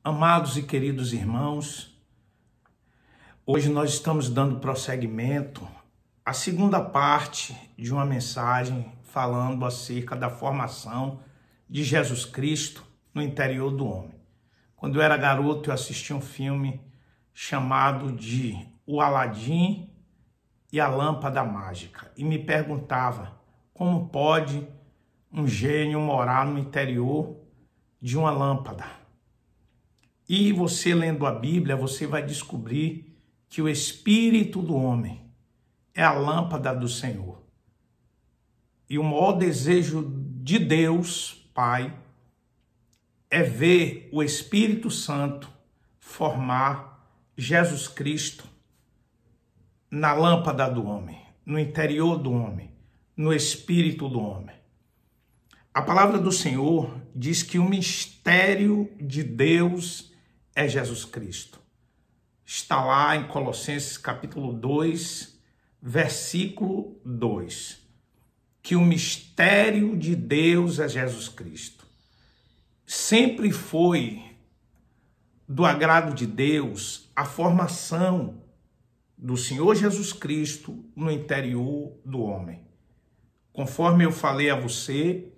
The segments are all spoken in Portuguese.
Amados e queridos irmãos, hoje nós estamos dando prosseguimento à segunda parte de uma mensagem falando acerca da formação de Jesus Cristo no interior do homem. Quando eu era garoto, eu assisti um filme chamado de O Aladim e a Lâmpada Mágica e me perguntava como pode um gênio morar no interior de uma lâmpada. E você lendo a Bíblia, você vai descobrir que o espírito do homem é a lâmpada do Senhor. E o maior desejo de Deus, Pai, é ver o Espírito Santo formar Jesus Cristo na lâmpada do homem, no interior do homem, no espírito do homem. A palavra do Senhor diz que o mistério de Deus é Jesus Cristo. Está lá em Colossenses capítulo 2, versículo 2. Que o mistério de Deus é Jesus Cristo. Sempre foi do agrado de Deus a formação do Senhor Jesus Cristo no interior do homem. Conforme eu falei a você,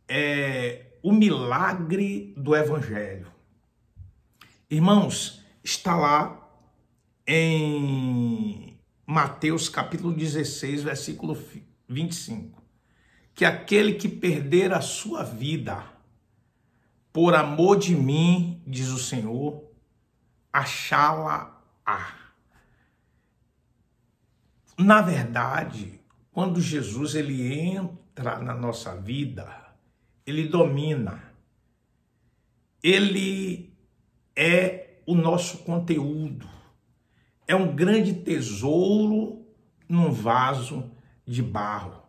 é o milagre do Evangelho. Irmãos, está lá em Mateus capítulo 16, versículo 25, que aquele que perder a sua vida por amor de mim, diz o Senhor, achá-la-á. Na verdade, quando Jesus ele entra na nossa vida, ele domina, ele é o nosso conteúdo, é um grande tesouro num vaso de barro,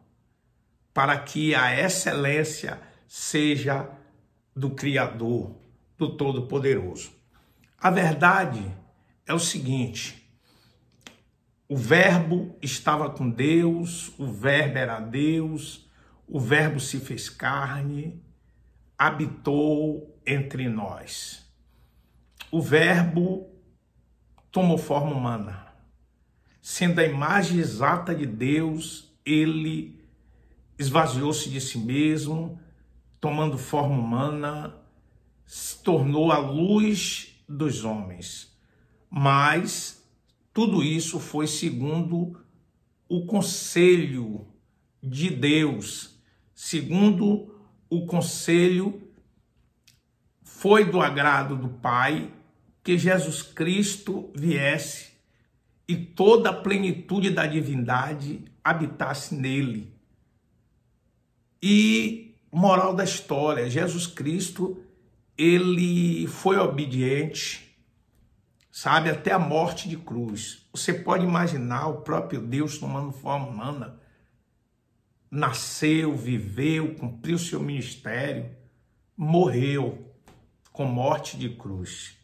para que a excelência seja do Criador, do Todo-Poderoso. A verdade é o seguinte: o Verbo estava com Deus, o Verbo era Deus, o Verbo se fez carne, habitou entre nós. O Verbo tomou forma humana. Sendo a imagem exata de Deus, ele esvaziou-se de si mesmo, tomando forma humana, se tornou a luz dos homens. Mas tudo isso foi segundo o conselho de Deus, segundo o conselho foi do agrado do Pai que Jesus Cristo viesse e toda a plenitude da divindade habitasse nele. E moral da história, Jesus Cristo, ele foi obediente, sabe, até a morte de cruz. Você pode imaginar o próprio Deus tomando forma humana, nasceu, viveu, cumpriu seu ministério, morreu com morte de cruz.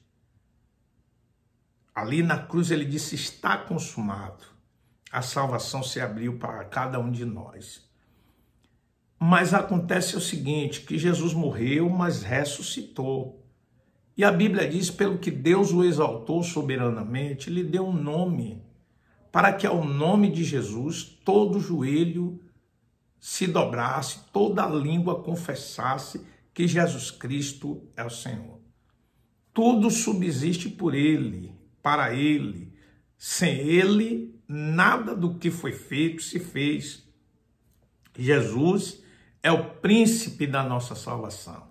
Ali na cruz ele disse, está consumado. A salvação se abriu para cada um de nós. Mas acontece o seguinte, que Jesus morreu, mas ressuscitou. E a Bíblia diz, pelo que Deus o exaltou soberanamente, lhe deu um nome, para que ao nome de Jesus todo joelho se dobrasse, toda língua confessasse que Jesus Cristo é o Senhor. Tudo subsiste por ele, para ele. Sem ele, nada do que foi feito se fez. Jesus é o príncipe da nossa salvação.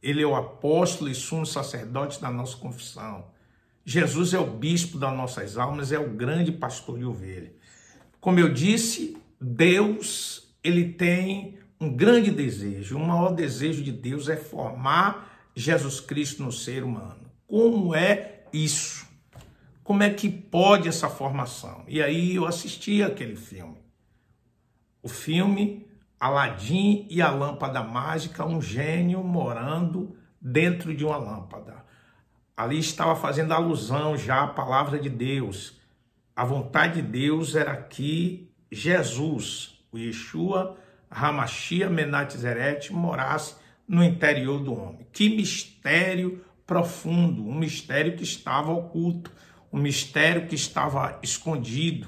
Ele é o apóstolo e sumo sacerdote da nossa confissão. Jesus é o bispo das nossas almas, é o grande pastor de ovelha. Como eu disse, Deus, ele tem um grande desejo. O maior desejo de Deus é formar Jesus Cristo no ser humano. Como é isso? Como é que pode essa formação? E aí eu assisti aquele filme. O filme Aladim e a Lâmpada Mágica, um gênio morando dentro de uma lâmpada. Ali estava fazendo alusão já à palavra de Deus. A vontade de Deus era que Jesus, o Yeshua, Hamashia Menat Zeret, morasse no interior do homem. Que mistério profundo, um mistério que estava oculto, um mistério que estava escondido.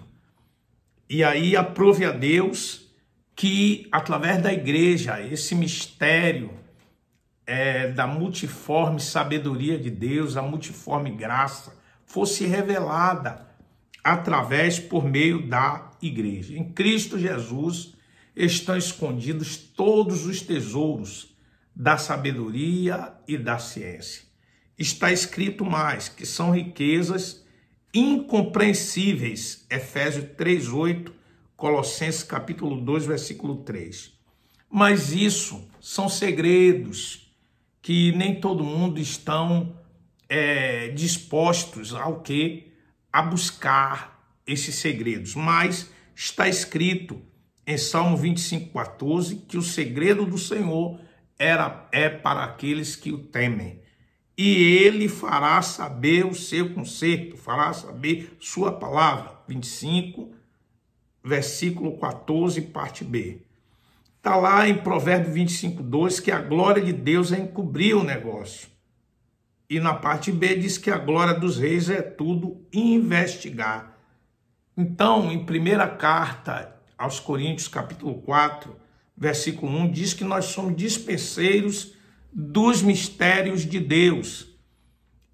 E aí aprove a Deus que, através da igreja, esse mistério da multiforme sabedoria de Deus, a multiforme graça, fosse revelada por meio da igreja. Em Cristo Jesus estão escondidos todos os tesouros da sabedoria e da ciência. Está escrito mais, que são riquezas incompreensíveis, Efésios 3:8, Colossenses capítulo 2, versículo 3. Mas isso são segredos que nem todo mundo estão dispostos a buscar esses segredos. Mas está escrito em Salmo 25:14 que o segredo do Senhor é para aqueles que o temem. E ele fará saber o seu conserto, fará saber sua palavra. 25, versículo 14, parte B. Está lá em Provérbios 25:2 que a glória de Deus é encobrir o negócio. E na parte B diz que a glória dos reis é tudo investigar. Então, em primeira carta aos Coríntios, capítulo 4, versículo 1, diz que nós somos dispenseiros dos mistérios de Deus.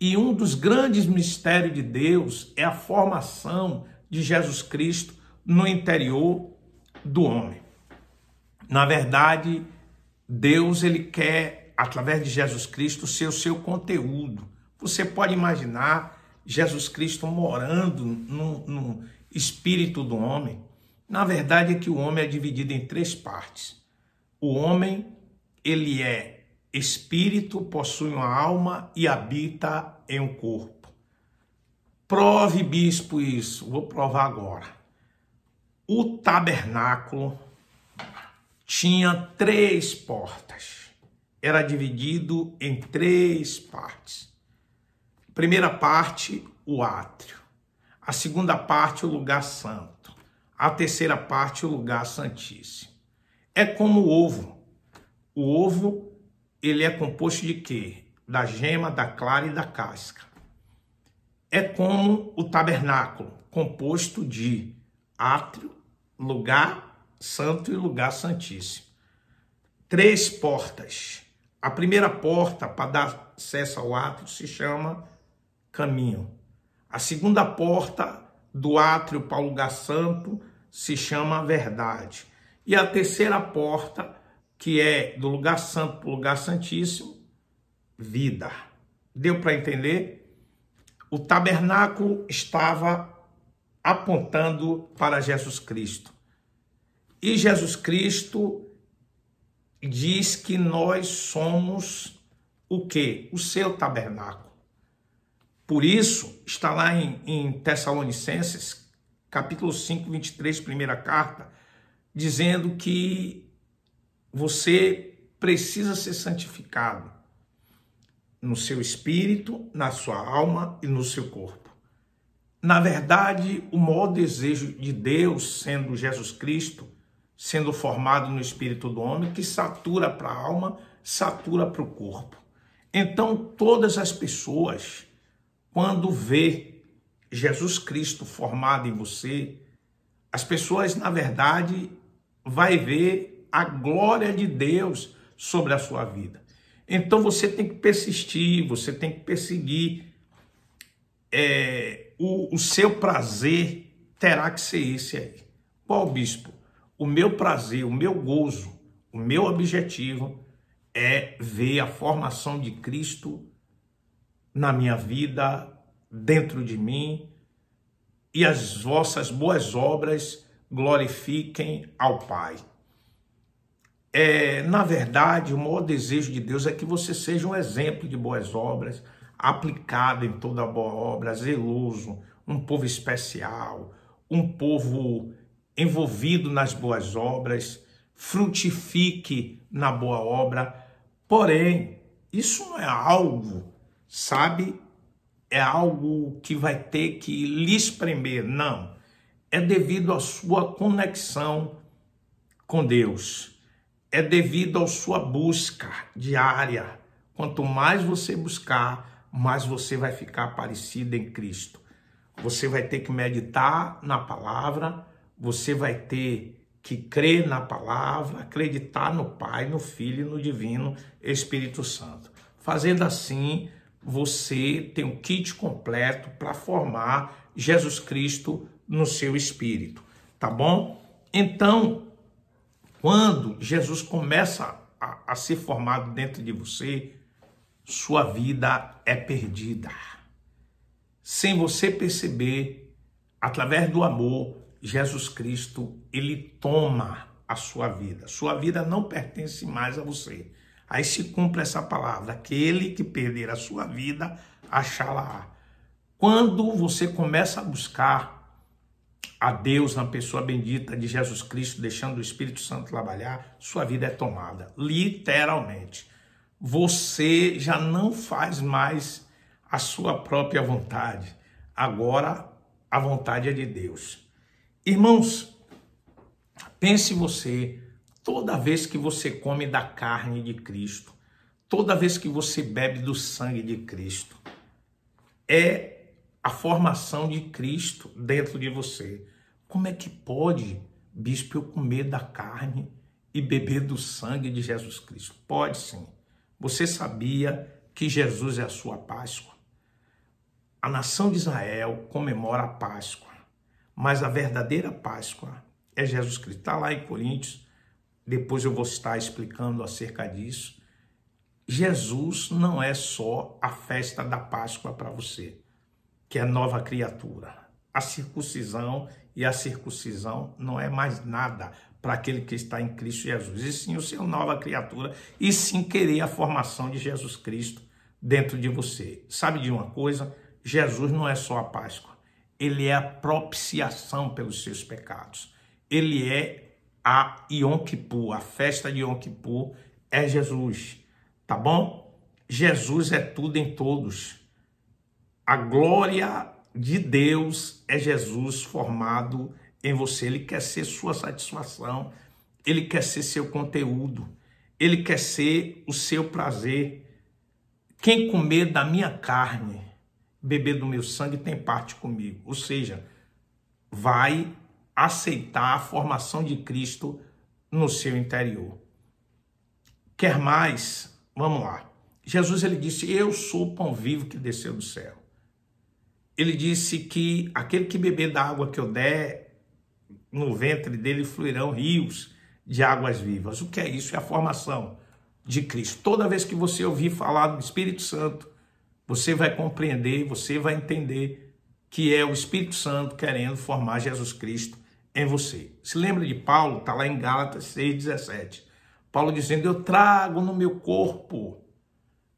E um dos grandes mistérios de Deus é a formação de Jesus Cristo no interior do homem. Na verdade, Deus ele quer, através de Jesus Cristo, ser o seu conteúdo. Você pode imaginar Jesus Cristo morando no espírito do homem. Na verdade, é que o homem é dividido em três partes. O homem, ele é espírito, possui uma alma e habita em um corpo. Prove, bispo, isso. Vou provar agora. O tabernáculo tinha 3 portas. Era dividido em 3 partes. Primeira parte, o átrio. A segunda parte, o lugar santo. A terceira parte, o lugar santíssimo. É como o ovo. O ovo, ele é composto de quê? Da gema, da clara e da casca. É como o tabernáculo, composto de átrio, lugar santo e lugar santíssimo. 3 portas. A primeira porta, para dar acesso ao átrio, se chama caminho. A segunda porta, do átrio para o lugar santo, se chama verdade. E a terceira porta, que é do lugar santo para o lugar santíssimo, vida. Deu para entender? O tabernáculo estava apontando para Jesus Cristo. E Jesus Cristo diz que nós somos o quê? O seu tabernáculo. Por isso, está lá em Tessalonicenses, capítulo 5, 23, primeira carta, dizendo que você precisa ser santificado no seu espírito, na sua alma e no seu corpo. Na verdade, o maior desejo de Deus, sendo Jesus Cristo, sendo formado no espírito do homem, que satura para a alma, satura para o corpo. Então, todas as pessoas, quando vê Jesus Cristo formado em você, as pessoas, na verdade, vai ver a glória de Deus sobre a sua vida. Então você tem que persistir, você tem que perseguir. O seu prazer terá que ser esse aí. Qual, bispo? O meu prazer, o meu gozo, o meu objetivo é ver a formação de Cristo na minha vida, dentro de mim, e as vossas boas obras glorifiquem ao Pai. Na verdade, o maior desejo de Deus é que você seja um exemplo de boas obras, aplicado em toda boa obra, zeloso, um povo especial, um povo envolvido nas boas obras, frutifique na boa obra. Porém, isso não é algo, sabe? É algo que vai ter que lhe espremer, não. É devido à sua conexão com Deus. É devido à sua busca diária. Quanto mais você buscar, mais você vai ficar parecido em Cristo. Você vai ter que meditar na palavra, você vai ter que crer na palavra, acreditar no Pai, no Filho e no Divino Espírito Santo. Fazendo assim, você tem um kit completo para formar Jesus Cristo no seu espírito, tá bom? Então, quando Jesus começa a ser formado dentro de você, sua vida é perdida. Sem você perceber, através do amor, Jesus Cristo, ele toma a sua vida. Sua vida não pertence mais a você. Aí se cumpre essa palavra: aquele que perder a sua vida, achá-la-á. Quando você começa a buscar a Deus na pessoa bendita de Jesus Cristo, deixando o Espírito Santo trabalhar, sua vida é tomada, literalmente. Você já não faz mais a sua própria vontade. Agora, a vontade é de Deus. Irmãos, pense você, toda vez que você come da carne de Cristo, toda vez que você bebe do sangue de Cristo, é a formação de Cristo dentro de você. Como é que pode, bispo, eu comer da carne e beber do sangue de Jesus Cristo? Pode sim. Você sabia que Jesus é a sua Páscoa? A nação de Israel comemora a Páscoa, mas a verdadeira Páscoa é Jesus Cristo. Está lá em Coríntios, depois eu vou estar explicando acerca disso. Jesus não é só a festa da Páscoa para você, que é nova criatura. A circuncisão e a circuncisão não é mais nada para aquele que está em Cristo Jesus. E sim o ser nova criatura, e sim querer a formação de Jesus Cristo dentro de você. Sabe de uma coisa? Jesus não é só a Páscoa. Ele é a propiciação pelos seus pecados. Ele é a Yom Kippur, a festa de Yom Kippur é Jesus. Tá bom? Jesus é tudo em todos. A glória de Deus é Jesus formado em você. Ele quer ser sua satisfação, ele quer ser seu conteúdo, ele quer ser o seu prazer. Quem comer da minha carne, beber do meu sangue, tem parte comigo. Ou seja, vai aceitar a formação de Cristo no seu interior. Quer mais? Vamos lá. Jesus, ele disse: eu sou o pão vivo que desceu do céu. Ele disse que aquele que beber da água que eu der, no ventre dele fluirão rios de águas vivas. O que é isso? É a formação de Cristo. Toda vez que você ouvir falar do Espírito Santo, você vai compreender, você vai entender que é o Espírito Santo querendo formar Jesus Cristo em você. Se lembra de Paulo? Está lá em Gálatas 6,17. Paulo dizendo: eu trago no meu corpo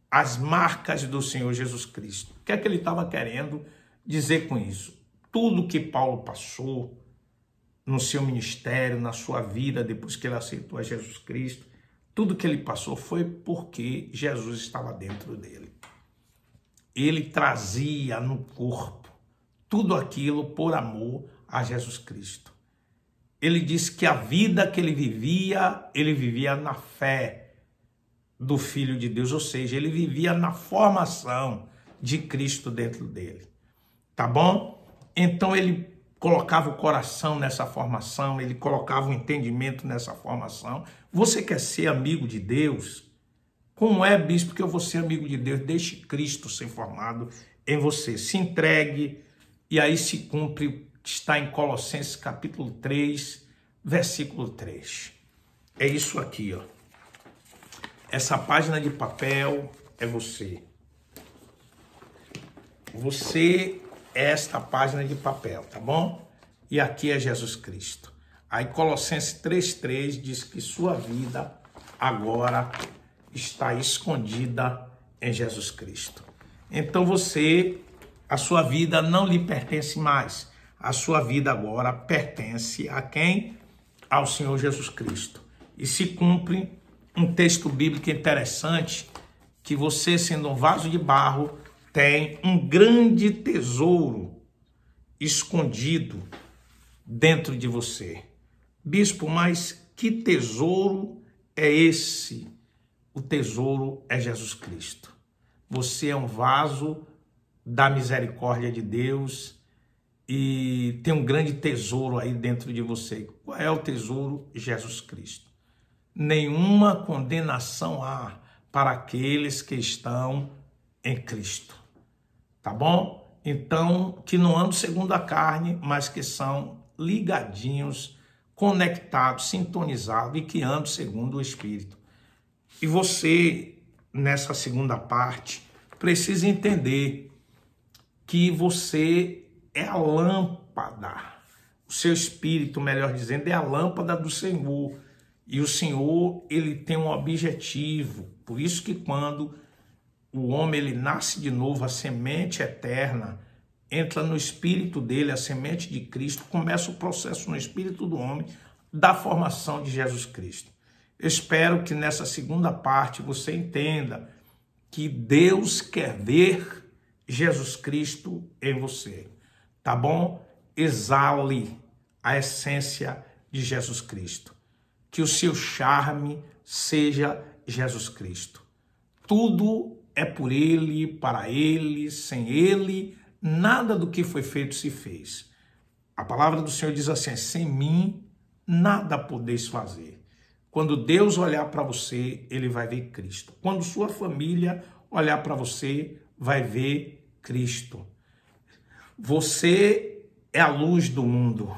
as marcas do Senhor Jesus Cristo. O que é que ele estava querendo dizer com isso? Tudo que Paulo passou no seu ministério, na sua vida, depois que ele aceitou a Jesus Cristo, tudo que ele passou foi porque Jesus estava dentro dele. Ele trazia no corpo tudo aquilo por amor a Jesus Cristo. Ele disse que a vida que ele vivia na fé do Filho de Deus, ou seja, ele vivia na formação de Cristo dentro dele. Tá bom? Então ele colocava o coração nessa formação, ele colocava o entendimento nessa formação. Você quer ser amigo de Deus? Como é, bispo, que eu vou ser amigo de Deus? Deixe Cristo ser formado em você. Se entregue e aí se cumpre, está em Colossenses capítulo 3, versículo 3. É isso aqui, ó. Essa página de papel é você. Você é esta página de papel, tá bom? E aqui é Jesus Cristo. Aí Colossenses 3,3 diz que sua vida agora está escondida em Jesus Cristo. Então a sua vida não lhe pertence mais. A sua vida agora pertence a quem? Ao Senhor Jesus Cristo. E se cumpre um texto bíblico interessante, que você, sendo um vaso de barro, tem um grande tesouro escondido dentro de você. Bispo, mas que tesouro é esse? O tesouro é Jesus Cristo. você é um vaso da misericórdia de Deus e tem um grande tesouro aí dentro de você. Qual é o tesouro? Jesus Cristo. Nenhuma condenação há para aqueles que estão em Cristo. Tá bom? Então, que não andam segundo a carne, mas que são ligadinhos, conectados, sintonizados e que andam segundo o Espírito. E você, nessa segunda parte, precisa entender que você é a lâmpada. O seu espírito, melhor dizendo, é a lâmpada do Senhor. E o Senhor, ele tem um objetivo. Por isso que quando o homem ele nasce de novo, a semente eterna entra no espírito dele, a semente de Cristo, começa o processo no espírito do homem da formação de Jesus Cristo. Eu espero que nessa segunda parte você entenda que Deus quer ver Jesus Cristo em você, tá bom? Exale a essência de Jesus Cristo. Que o seu charme seja Jesus Cristo. Tudo é por Ele, para Ele, sem Ele, nada do que foi feito se fez. A palavra do Senhor diz assim, sem mim, nada podeis fazer. Quando Deus olhar para você, Ele vai ver Cristo. Quando sua família olhar para você, vai ver Cristo. Você é a luz do mundo.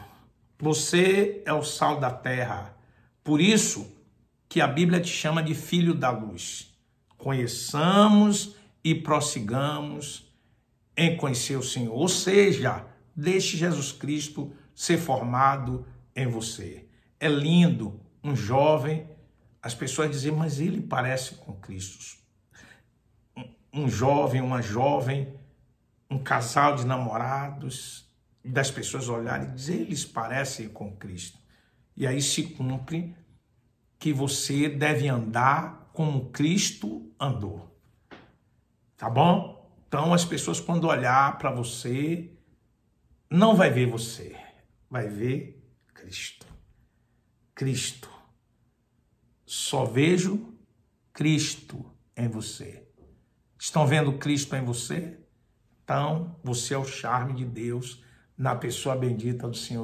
Você é o sal da terra. Por isso que a Bíblia te chama de filho da luz. Conheçamos e prossigamos em conhecer o Senhor. Ou seja, deixe Jesus Cristo ser formado em você. É lindo um jovem, as pessoas dizem, mas ele parece com Cristo. Um jovem, uma jovem, um casal de namorados, das pessoas olharem e dizer, eles parecem com Cristo. E aí se cumpre que você deve andar como Cristo andou. Tá bom? Então as pessoas quando olhar para você, não vai ver você, vai ver Cristo. Cristo. Só vejo Cristo em você. Estão vendo Cristo em você? Então, você é o charme de Deus na pessoa bendita do Senhor.